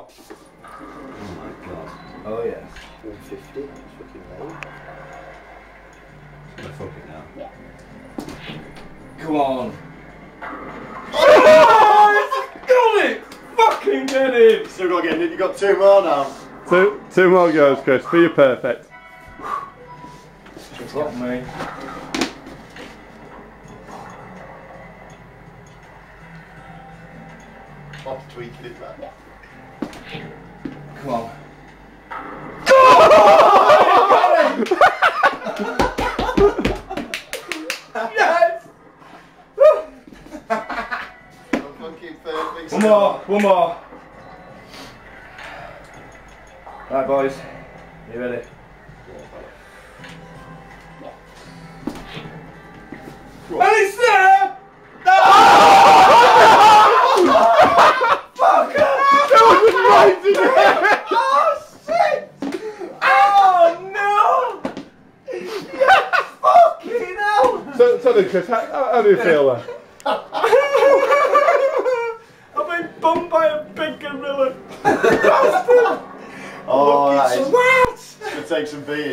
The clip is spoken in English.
more! Oh my god. Oh yes. 150, that's fucking low. I'm gonna fuck it now. Yeah. Come on. Oh, got it! Fucking get it! Still got to get it. You got 2 more now. Two more goes, Chris, for your perfect. Fuck me. I'm tweaking it back. Come on. Yes! Fucking perfect. One more. Right, boys. You ready? And it's there! No! Fucker! That was right in there! Oh shit! Oh no! Fucking hell! So then, Chris, how do you feel then? I've been bumped by a big gorilla. Bastard! Oh, that is. What? Should take some beating.